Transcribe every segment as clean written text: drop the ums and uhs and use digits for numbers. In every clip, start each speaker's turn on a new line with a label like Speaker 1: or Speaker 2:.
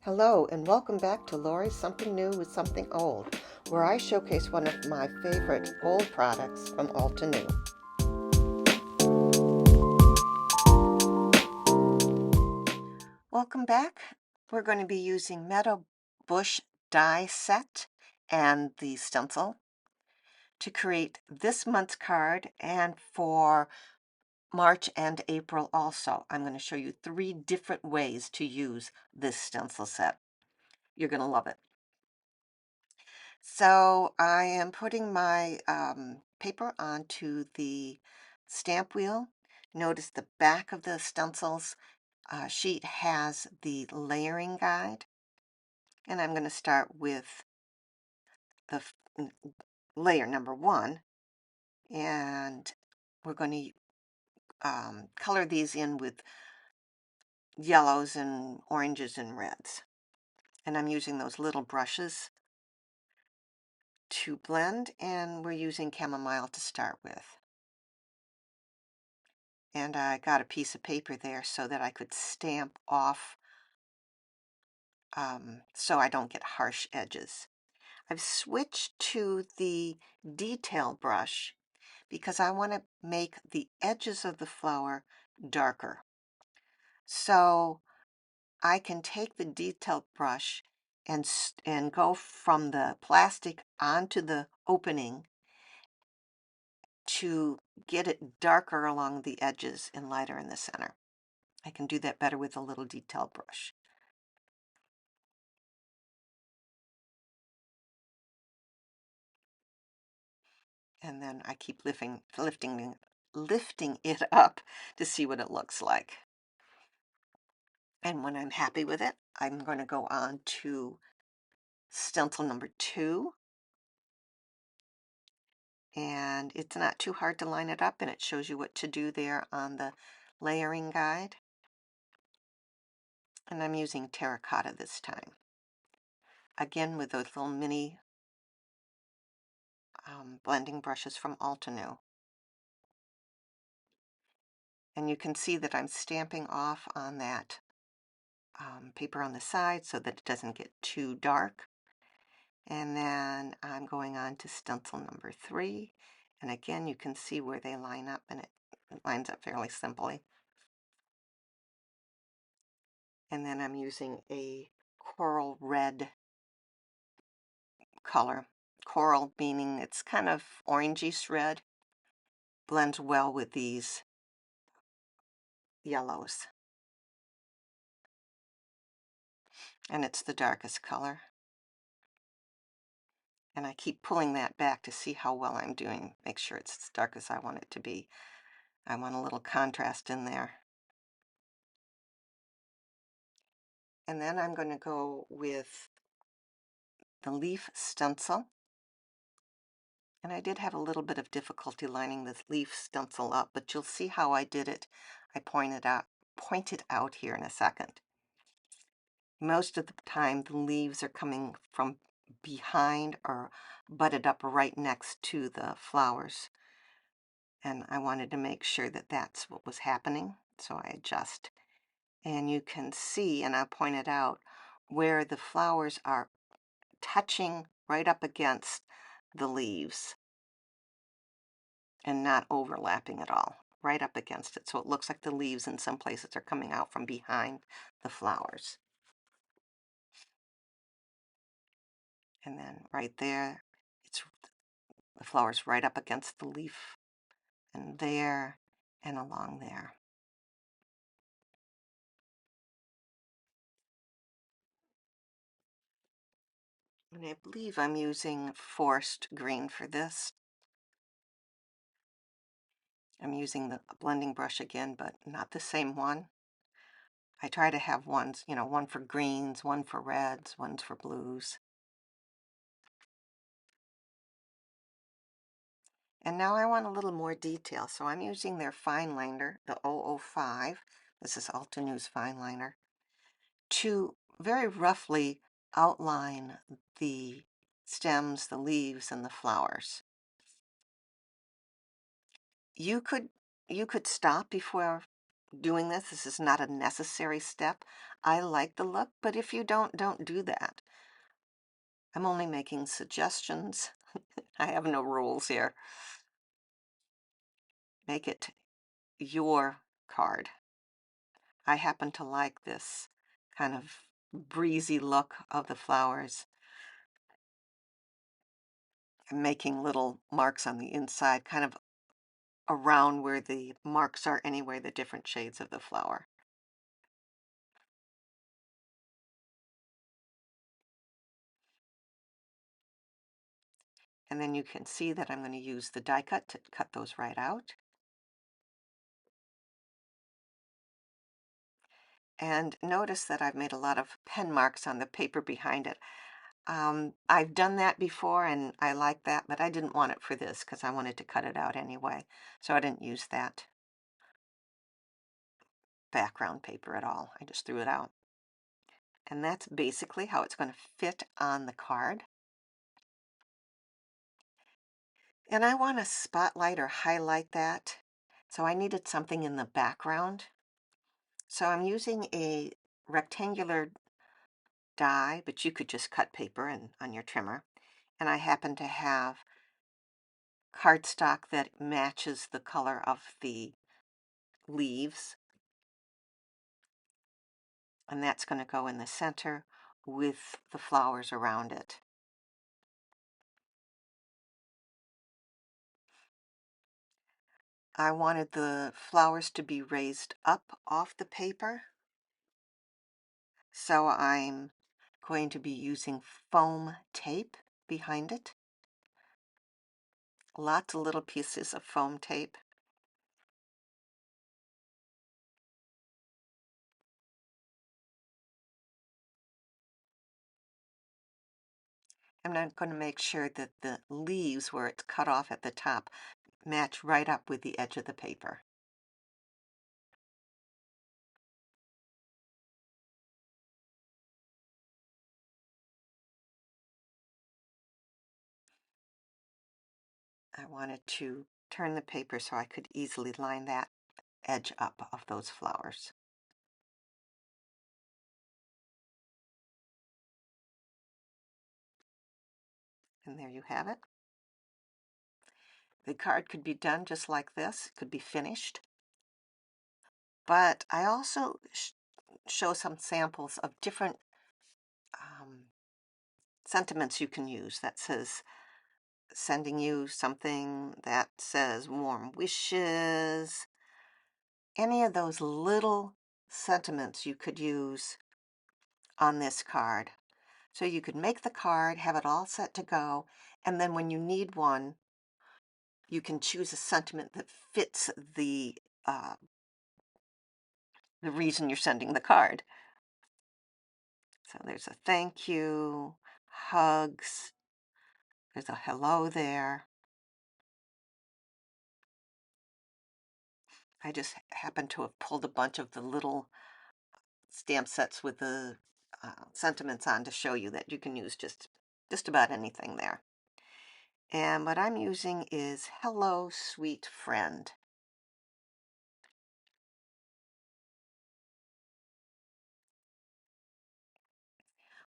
Speaker 1: Hello and welcome back to Laurie Something New with Something Old, where I showcase one of my favorite old products from Altenew. Welcome back. We're going to be using Meadow Bush die set and the stencil to create this month's card and for March and April also. I'm going to show you 3 different ways to use this stencil set. You're going to love it. So I am putting my paper onto the stamp wheel. Notice the back of the stencils sheet has the layering guide. And I'm going to start with the layer number 1. And we're going to color these in with yellows and oranges and reds. And I'm using those little brushes to blend, and we're using chamomile to start with. And I got a piece of paper there so that I could stamp off so I don't get harsh edges. I've switched to the detail brush because I want to make the edges of the flower darker. So I can take the detail brush and go from the plastic onto the opening to get it darker along the edges and lighter in the center. I can do that better with a little detail brush. And then I keep lifting it up to see what it looks like. And when I'm happy with it, I'm going to go on to stencil number 2. And it's not too hard to line it up, and it shows you what to do there on the layering guide. And I'm using terracotta this time. Again, with those little mini blending brushes from Altenew. And you can see that I'm stamping off on that paper on the side so that it doesn't get too dark. And then I'm going on to stencil number 3. And again, you can see where they line up, and it lines up fairly simply. And then I'm using a coral red color. Coral meaning it's kind of orangish red. Blends well with these yellows. And it's the darkest color. And I keep pulling that back to see how well I'm doing. Make sure it's as dark as I want it to be. I want a little contrast in there. And then I'm going to go with the leaf stencil. And I did have a little bit of difficulty lining this leaf stencil up, but you'll see how I did it. I point it out here in a second. Most of the time, the leaves are coming from behind or butted up right next to the flowers. And I wanted to make sure that that's what was happening, so I adjust. And you can see, and I pointed out, where the flowers are touching right up against the leaves and not overlapping at all, right up against it. So it looks like the leaves in some places are coming out from behind the flowers. And then right there, it's the flowers right up against the leaf, and there, and along there. And I believe I'm using forest green for this. I'm using the blending brush again, but not the same one. I try to have ones, one for greens, one for reds, one's for blues. And now I want a little more detail, so I'm using their fine liner, the 005, this is Altenew's fine liner, to very roughly outline the stems, the leaves, and the flowers. You could stop before doing this. This is not a necessary step. I like the look, but if you don't do that. I'm only making suggestions. I have no rules here. Make it your card. I happen to like this kind of breezy look of the flowers. I'm making little marks on the inside, kind of around where the marks are anyway, the different shades of the flower. And then you can see that I'm going to use the die cut to cut those right out. And notice that I've made a lot of pen marks on the paper behind it. I've done that before and I like that, but I didn't want it for this because I wanted to cut it out anyway. So I didn't use that background paper at all. I just threw it out. And that's basically how it's going to fit on the card. And I want to spotlight or highlight that. So I needed something in the background. So I'm using a rectangular die, but you could just cut paper and on your trimmer. And I happen to have cardstock that matches the color of the leaves. And that's going to go in the center with the flowers around it. I wanted the flowers to be raised up off the paper. So I'm going to be using foam tape behind it. Lots of little pieces of foam tape. And I'm going to make sure that the leaves where it's cut off at the top match right up with the edge of the paper. I wanted to turn the paper so I could easily line that edge up of those flowers. And there you have it. The card could be done just like this. It could be finished. But I also show some samples of different sentiments you can use. That says sending you something, that says warm wishes. Any of those little sentiments you could use on this card. So you could make the card, have it all set to go, and then when you need one, you can choose a sentiment that fits the reason you're sending the card. So there's a thank you, hugs, there's a hello there. I just happen to have pulled a bunch of the little stamp sets with the sentiments on to show you that you can use just about anything there. And what I'm using is Hello, Sweet Friend.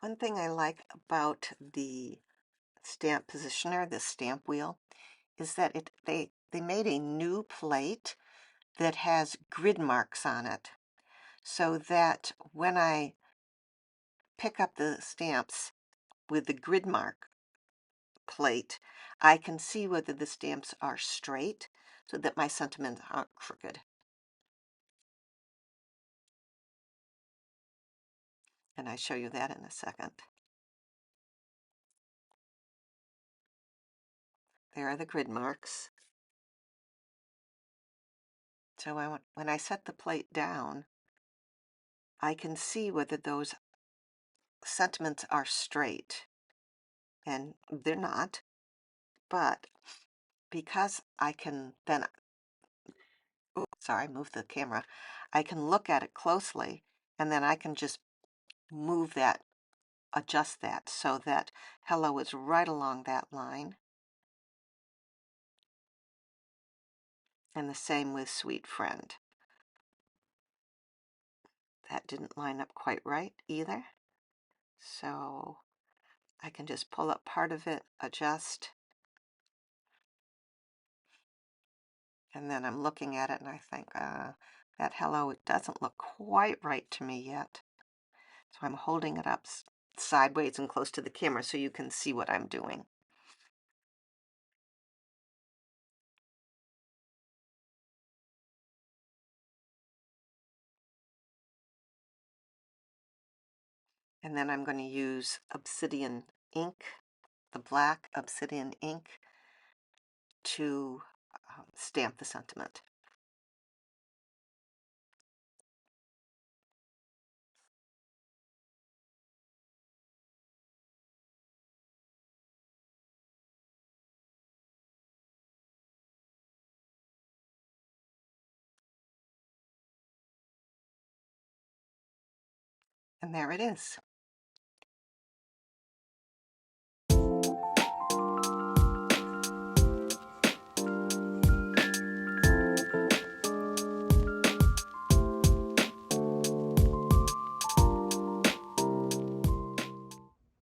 Speaker 1: One thing I like about the stamp positioner, this stamp wheel, is that they made a new plate that has grid marks on it, so that when I pick up the stamps with the grid mark plate, I can see whether the stamps are straight so that my sentiments aren't crooked. And I show you that in a second. There are the grid marks. So when I set the plate down, I can see whether those sentiments are straight. And they're not, but because I can then, oh, sorry, move the camera, I can look at it closely and then I can just move that, adjust that so that hello is right along that line. And the same with sweet friend. that didn't line up quite right either. So I can just pull up part of it, adjust, and then I'm looking at it and I think, that hello, it doesn't look quite right to me yet. So I'm holding it up sideways and close to the camera so you can see what I'm doing. And then I'm going to use obsidian ink, the black obsidian ink, to stamp the sentiment. And there it is.